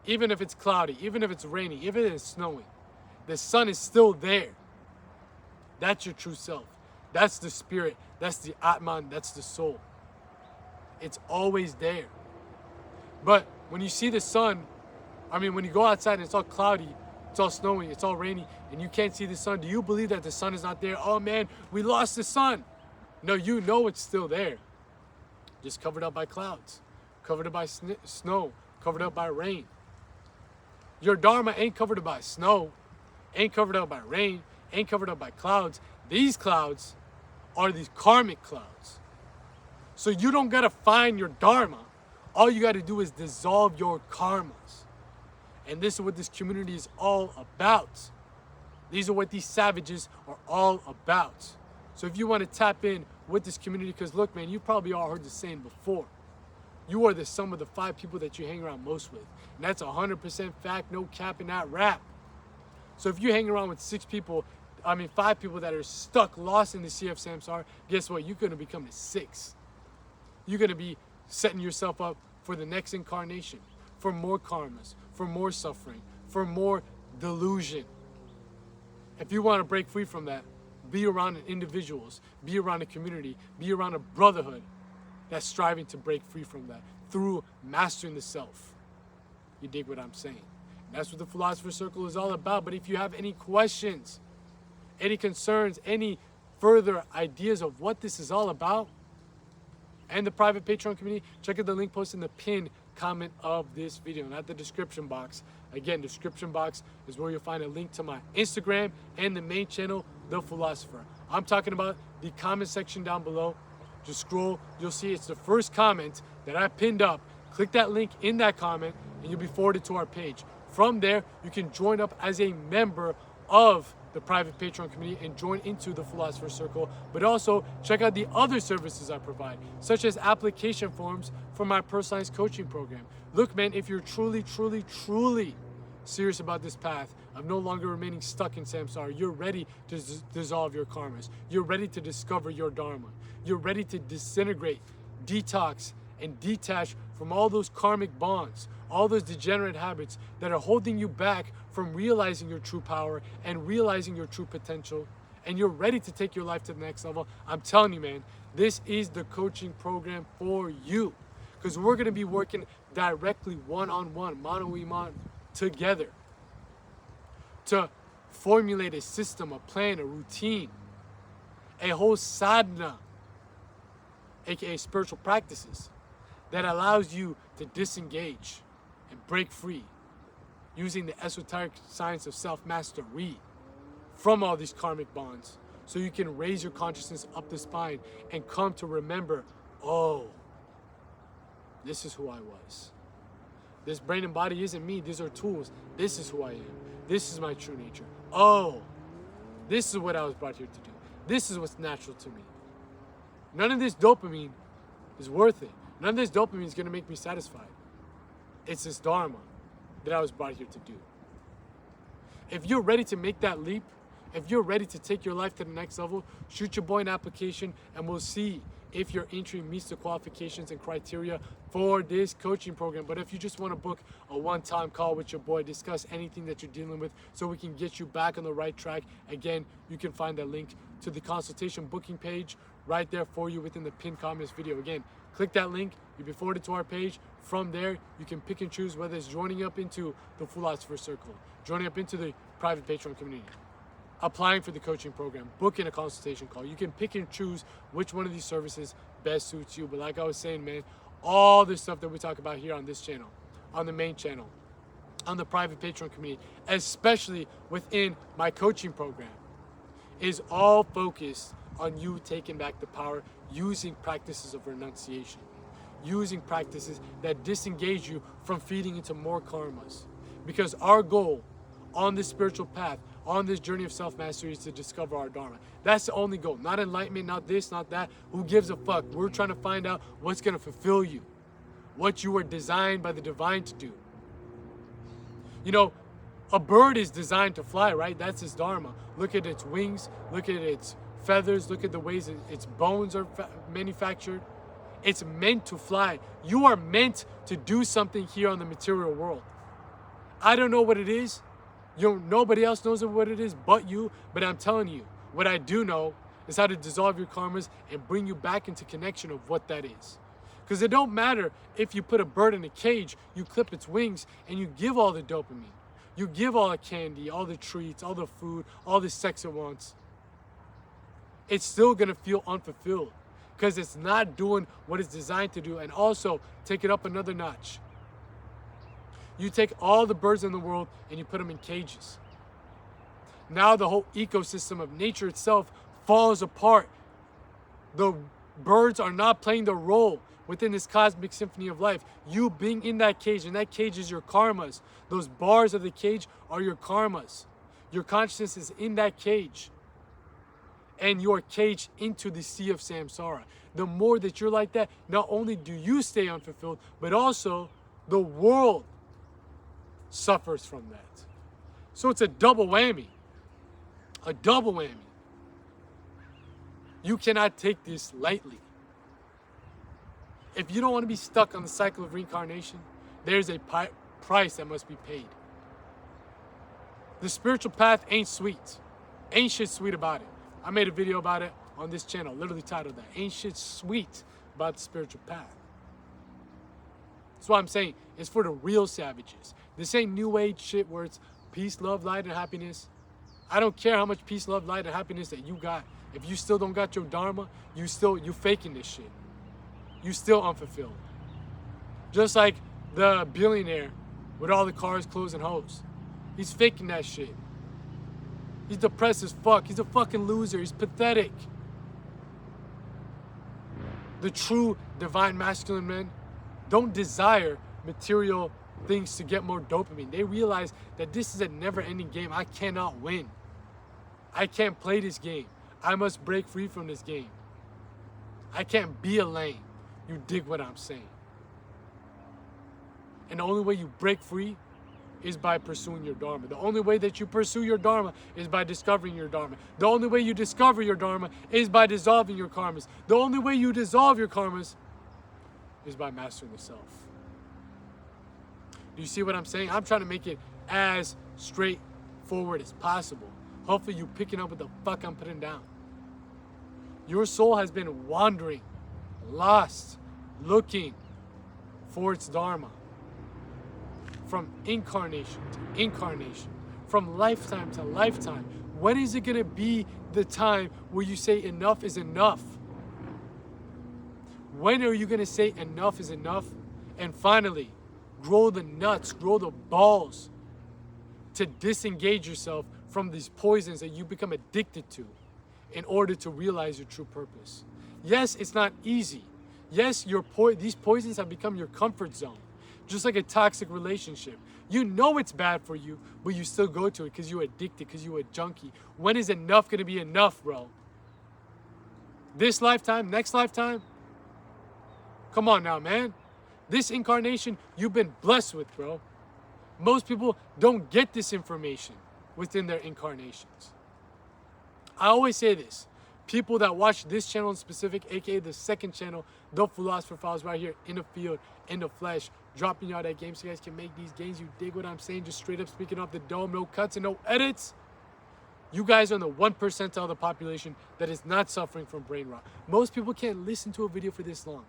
Even if it's cloudy, even if it's rainy, even if it's snowing, the sun is still there. That's your true self. That's the spirit. That's the Atman. That's the soul. It's always there. But when you see the sun, when you go outside and it's all cloudy, it's all snowy, it's all rainy, and you can't see the sun, do you believe that the sun is not there? Oh man, we lost the sun. No, you know it's still there. Just covered up by clouds, covered up by snow, covered up by rain. Your dharma ain't covered up by snow, ain't covered up by rain, ain't covered up by clouds. These clouds are these karmic clouds. So you don't gotta find your dharma. All you gotta do is dissolve your karmas. And this is what this community is all about. These are what these savages are all about. So if you want to tap in with this community, because look, man, you probably all heard the saying before. You are the sum of the 5 people that you hang around most with. And that's 100% fact, no cap in that rap. So if you hang around with 5 people that are stuck, lost in the sea of samsara, guess what? You're going to become the 6th. You're going to be setting yourself up for the next incarnation, for more karmas, for more suffering, for more delusion. If you want to break free from that, be around individuals, be around a community, be around a brotherhood that's striving to break free from that through mastering the self. You dig what I'm saying? That's what the Philosopher's Circle is all about. But if you have any questions, any concerns, any further ideas of what this is all about, and the private Patreon community, check out the link posted in the pinned comment of this video, not the description box. Again, description box is where you'll find a link to my Instagram and the main channel, The Philosopher. I'm talking about the comment section down below. Just scroll, you'll see it's the first comment that I pinned up. Click that link in that comment and you'll be forwarded to our page. From there, you can join up as a member of the private Patreon community and join into the Philosopher's Circle, but also check out the other services I provide, such as application forms for my personalized coaching program. Look, man, if you're truly, truly, truly serious about this path of no longer remaining stuck in samsara, you're ready to dissolve your karmas. You're ready to discover your dharma. You're ready to disintegrate, detox, and detach from all those karmic bonds, all those degenerate habits that are holding you back from realizing your true power and realizing your true potential, and you're ready to take your life to the next level. I'm telling you, man, this is the coaching program for you, because we're going to be working directly one-on-one, mano-a-mano, together to formulate a system, a plan, a routine, a whole sadhana, aka spiritual practices, that allows you to disengage and break free using the esoteric science of self-mastery from all these karmic bonds, so you can raise your consciousness up the spine and come to remember, oh, this is who I was. This brain and body isn't me. These are tools. This is who I am. This is my true nature. Oh, this is what I was brought here to do. This is what's natural to me. None of this dopamine is worth it. None of this dopamine is going to make me satisfied. It's this dharma that I was brought here to do. If you're ready to make that leap, if you're ready to take your life to the next level, shoot your boy an application and we'll see if your entry meets the qualifications and criteria for this coaching program. But if you just want to book a one-time call with your boy, discuss anything that you're dealing with so we can get you back on the right track, again, you can find that link to the consultation booking page right there for you within the pinned comments video. Again, click that link, you'll be forwarded to our page. From there, you can pick and choose whether it's joining up into the Philosopher's Circle, joining up into the private Patreon community, applying for the coaching program, booking a consultation call. You can pick and choose which one of these services best suits you. But like I was saying, man, all this stuff that we talk about here on this channel, on the main channel, on the private Patreon community, especially within my coaching program, is all focused on you taking back the power using practices of renunciation, using practices that disengage you from feeding into more karmas. Because our goal on this spiritual path, on this journey of self-mastery, is to discover our dharma. That's the only goal. Not enlightenment, not this, not that. Who gives a fuck? We're trying to find out what's going to fulfill you, what you were designed by the divine to do. You know, A bird is designed to fly, right? That's its dharma. Look at its wings, look at its feathers, look at the ways its bones are manufactured. It's meant to fly. You are meant to do something here on the material world. I don't know what it is. Nobody else knows what it is but you, but I'm telling you, what I do know is how to dissolve your karmas and bring you back into connection of what that is. Because it don't matter if you put a bird in a cage, you clip its wings, and you give all the dopamine. You give all the candy, all the treats, all the food, all the sex it wants. It's still gonna feel unfulfilled because it's not doing what it's designed to do. And also, take it up another notch. You take all the birds in the world and you put them in cages. Now the whole ecosystem of nature itself falls apart. The birds are not playing their role within this cosmic symphony of life. You being in that cage, and that cage is your karmas. Those bars of the cage are your karmas. Your consciousness is in that cage. And you're caged into the sea of samsara. The more that you're like that, not only do you stay unfulfilled, but also the world suffers from that. So it's a double whammy. A double whammy. You cannot take this lightly. If you don't want to be stuck on the cycle of reincarnation, there's a price that must be paid. The spiritual path ain't sweet. Ain't shit sweet about it. I made a video about it on this channel, literally titled that. Ain't shit sweet about the spiritual path. That's what I'm saying. It's for the real savages. This ain't new age shit where it's peace, love, light, and happiness. I don't care how much peace, love, light, and happiness that you got. If you still don't got your dharma, you faking this shit. You still unfulfilled. Just like the billionaire with all the cars, clothes, and hoes. He's faking that shit. He's depressed as fuck. He's a fucking loser. He's pathetic. The true divine masculine men don't desire material things to get more dopamine. They realize that this is a never-ending game. I cannot win. I can't play this game. I must break free from this game. I can't be a lame. You dig what I'm saying? And the only way you break free is by pursuing your dharma. The only way that you pursue your dharma is by discovering your dharma. The only way you discover your dharma is by dissolving your karmas. The only way you dissolve your karmas is by mastering the self. Do you see what I'm saying? I'm trying to make it as straightforward as possible. Hopefully you picking up what the fuck I'm putting down. Your soul has been wandering, lost, looking for its dharma. From incarnation to incarnation, from lifetime to lifetime. When is it gonna be the time where you say enough is enough? When are you gonna say enough is enough? And finally, grow the nuts, grow the balls to disengage yourself from these poisons that you become addicted to in order to realize your true purpose. Yes, it's not easy. Yes, these poisons have become your comfort zone. Just like a toxic relationship. You know it's bad for you, but you still go to it because you're addicted, because you're a junkie. When is enough gonna be enough, bro? This lifetime, next lifetime? Come on now, man. This incarnation, you've been blessed with, bro. Most people don't get this information within their incarnations. I always say this. People that watch this channel in specific, aka the second channel, The Philosopher Files, right here in the field, in the flesh, dropping y'all that game so you guys can make these gains. You dig what I'm saying? Just straight up speaking off the dome, no cuts and no edits. You guys are in the 1% of the population that is not suffering from brain rot. Most people can't listen to a video for this long.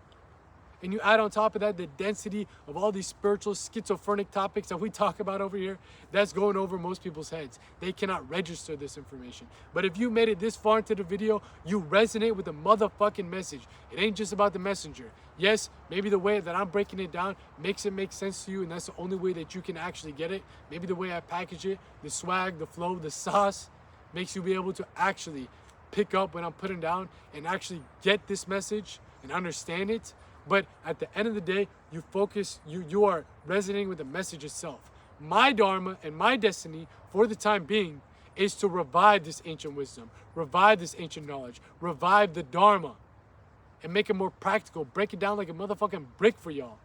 And you add on top of that the density of all these spiritual schizophrenic topics that we talk about over here, that's going over most people's heads. They cannot register this information. But if you made it this far into the video, you resonate with the motherfucking message. It ain't just about the messenger. Yes, maybe the way that I'm breaking it down makes it make sense to you, and that's the only way that you can actually get it. Maybe the way I package it, the swag, the flow, the sauce, makes you be able to actually pick up what I'm putting down and actually get this message and understand it. But at the end of the day, you focus, you are resonating with the message itself. My dharma and my destiny for the time being is to revive this ancient wisdom, revive this ancient knowledge, revive the dharma, and make it more practical, break it down like a motherfucking brick for y'all.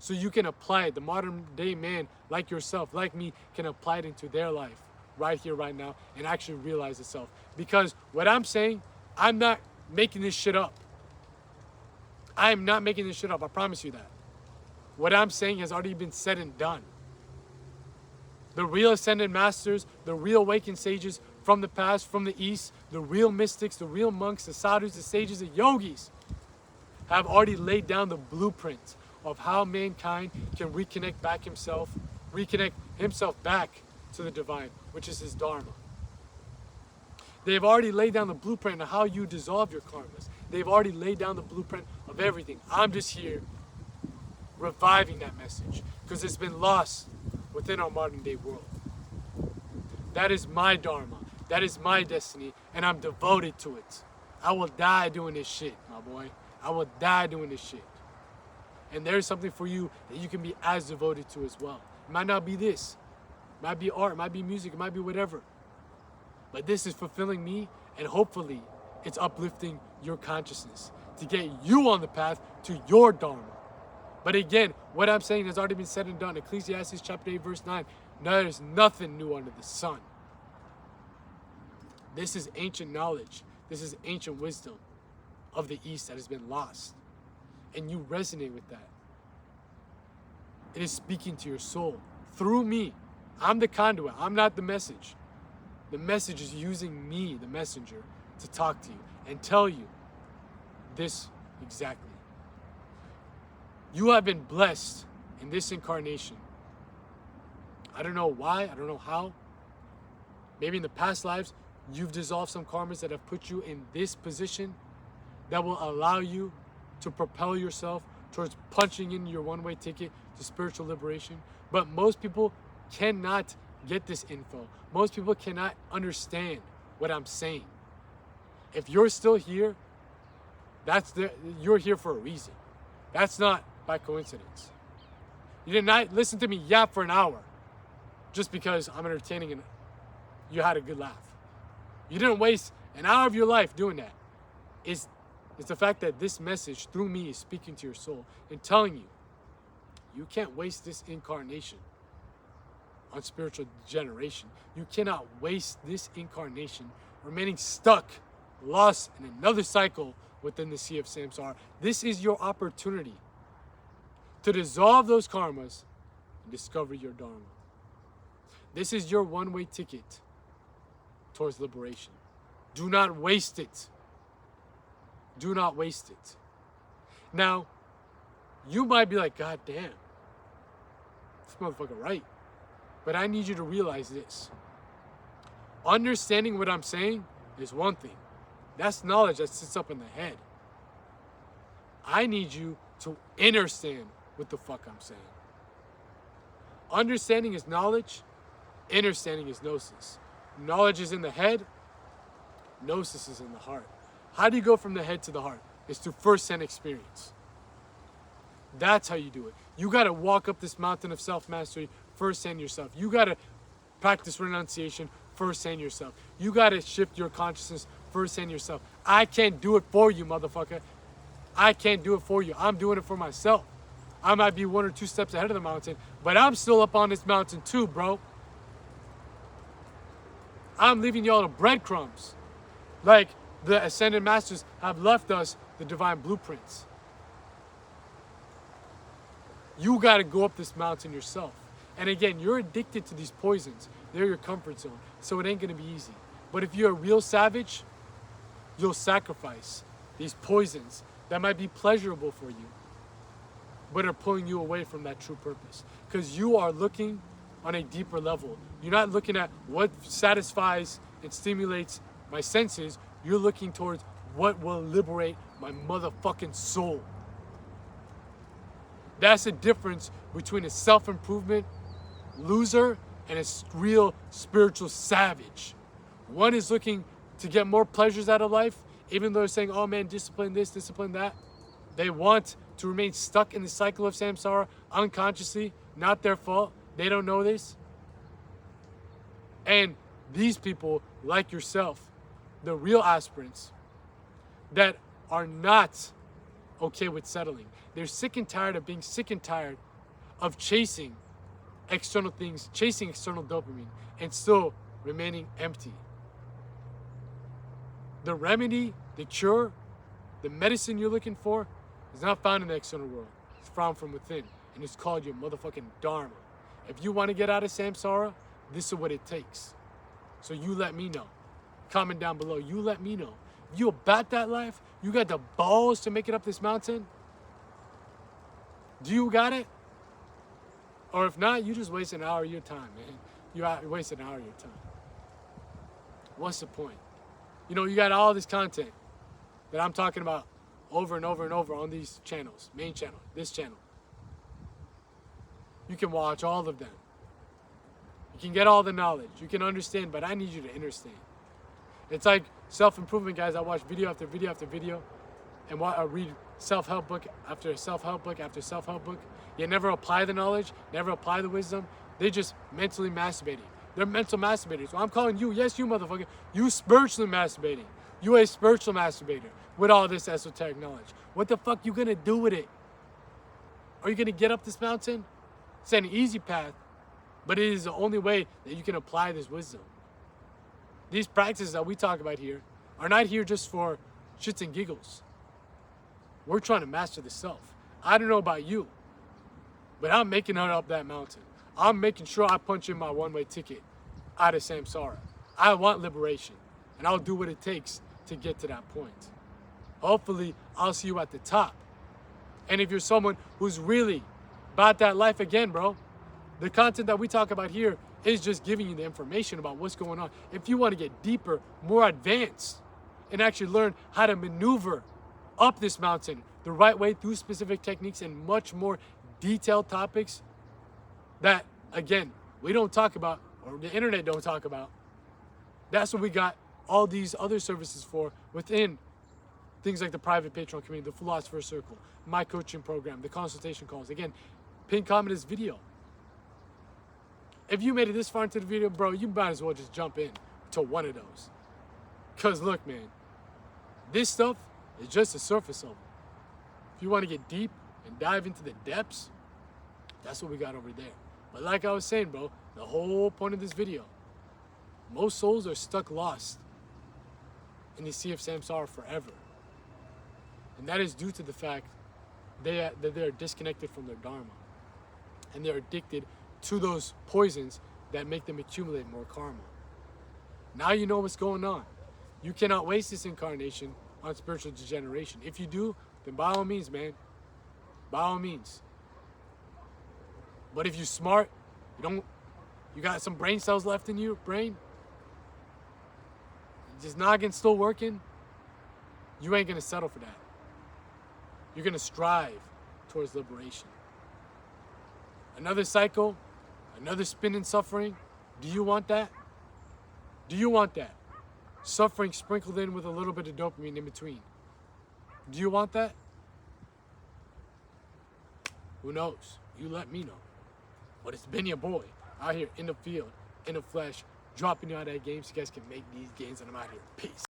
so you can apply it. The modern day man, like yourself, like me, can apply it into their life right here, right now, and actually realize itself. Because what I'm saying, I'm not making this shit up. I am not making this shit up. I promise you that. What I'm saying has already been said and done. The real ascended masters, the real awakened sages from the past, from the east, the real mystics, the real monks, the sadhus, the sages, the yogis, have already laid down the blueprint of how mankind can reconnect himself back to the divine, which is his dharma. They've already laid down the blueprint of how you dissolve your karmas. They've already laid down the blueprint of everything. I'm just here reviving that message because it's been lost within our modern day world. That is my dharma. That is my destiny, and I'm devoted to it. I will die doing this shit, my boy. I will die doing this shit. And there's something for you that you can be as devoted to as well. It might not be this. It might be art. It might be music. It might be whatever. But this is fulfilling me, and hopefully it's uplifting your consciousness to get you on the path to your dharma. But again, what I'm saying has already been said and done. Ecclesiastes chapter 8, verse 9. There's nothing new under the sun. This is ancient knowledge. This is ancient wisdom of the East that has been lost. And you resonate with that. It is speaking to your soul through me. I'm the conduit. I'm not the message. The message is using me, the messenger, to talk to you and tell you this exactly. You have been blessed in this incarnation. I don't know why, I don't know how. Maybe in the past lives, you've dissolved some karmas that have put you in this position that will allow you to propel yourself towards punching in your one-way ticket to spiritual liberation. But most people cannot get this info. Most people cannot understand what I'm saying. If you're still here, you're here for a reason. That's not by coincidence. You did not listen to me yap for an hour just because I'm entertaining and you had a good laugh. You didn't waste an hour of your life doing that. It's the fact that this message through me is speaking to your soul and telling you, you can't waste this incarnation on spiritual degeneration. You cannot waste this incarnation remaining stuck, lost in another cycle within the sea of samsara. This is your opportunity to dissolve those karmas and discover your dharma. This is your one-way ticket towards liberation. Do not waste it. Do not waste it. Now, you might be like, God damn, this motherfucker right. But I need you to realize this. Understanding what I'm saying is one thing. That's knowledge that sits up in the head. I need you to understand what the fuck I'm saying. Understanding is knowledge. Understanding is gnosis. Knowledge is in the head. Gnosis is in the heart. How do you go from the head to the heart? It's through first-hand experience. That's how you do it. You got to walk up this mountain of self-mastery firsthand yourself. You got to practice renunciation firsthand yourself. You got to shift your consciousness firsthand yourself. I can't do it for you, motherfucker. I can't do it for you. I'm doing it for myself. I might be 1 or 2 steps ahead of the mountain, but I'm still up on this mountain too, bro. I'm leaving y'all the breadcrumbs. Like the Ascended Masters have left us the divine blueprints. You got to go up this mountain yourself. And again, you're addicted to these poisons. They're your comfort zone. So it ain't going to be easy. But if you're a real savage, you'll sacrifice these poisons that might be pleasurable for you, but are pulling you away from that true purpose. Because you are looking on a deeper level. You're not looking at what satisfies and stimulates my senses. You're looking towards what will liberate my motherfucking soul. That's the difference between a self-improvement loser and a real spiritual savage. One is looking to get more pleasures out of life, even though they're saying, oh man, discipline this, discipline that. They want to remain stuck in the cycle of samsara unconsciously, not their fault. They don't know this. And these people, like yourself, the real aspirants that are not okay with settling. They're sick and tired of being sick and tired of chasing external things, chasing external dopamine, and still remaining empty. The remedy, the cure, the medicine you're looking for is not found in the external world. It's found from within, and it's called your motherfucking dharma. If you want to get out of samsara, this is what it takes. So you let me know. Comment down below. You let me know. If you about that life, you got the balls to make it up this mountain? Do you got it? Or if not, you just waste an hour of your time, man. You waste an hour of your time. What's the point? You know, you got all this content that I'm talking about over and over and over on these channels, main channel, this channel. You can watch all of them. You can get all the knowledge. You can understand, but I need you to understand. It's like self-improvement, guys. I watch video after video after video and I read self-help book after self-help book after self-help book. You never apply the knowledge, never apply the wisdom. They just mentally masturbating. They're mental masturbators. So I'm calling you, yes, you motherfucker, you spiritually masturbating. You a spiritual masturbator with all this esoteric knowledge. What the fuck you gonna do with it? Are you gonna get up this mountain? It's an easy path, but it is the only way that you can apply this wisdom. These practices that we talk about here are not here just for shits and giggles. We're trying to master the self. I don't know about you, but I'm making it up that mountain. I'm making sure I punch in my one-way ticket out of samsara. I want liberation, and I'll do what it takes to get to that point. Hopefully, I'll see you at the top. And if you're someone who's really about that life again, bro, the content that we talk about here is just giving you the information about what's going on. If you want to get deeper, more advanced, and actually learn how to maneuver up this mountain the right way through specific techniques and much more detailed topics that, again, we don't talk about, or the internet don't talk about. That's what we got all these other services for within things like the private Patreon community, the Philosopher's Circle, my coaching program, the consultation calls. Again, pin comment this video. If you made it this far into the video, bro, you might as well just jump in to one of those. Because look, man, this stuff is just the surface level. If you want to get deep and dive into the depths, that's what we got over there. But like I was saying, bro, the whole point of this video, most souls are stuck lost in the sea of samsara forever. And that is due to the fact that they're disconnected from their dharma. And they're addicted to those poisons that make them accumulate more karma. Now you know what's going on. You cannot waste this incarnation on spiritual degeneration. If you do, then by all means, man, by all means. But if you're smart, you got some brain cells left in your brain, just noggin's still working, you ain't gonna settle for that. You're gonna strive towards liberation. Another cycle, another spin in suffering. Do you want that? Do you want that? Suffering sprinkled in with a little bit of dopamine in between. Do you want that? Who knows? You let me know. But it's been your boy out here in the field, in the flesh, dropping you out of that game so you guys can make these gains, and I'm out here. Peace.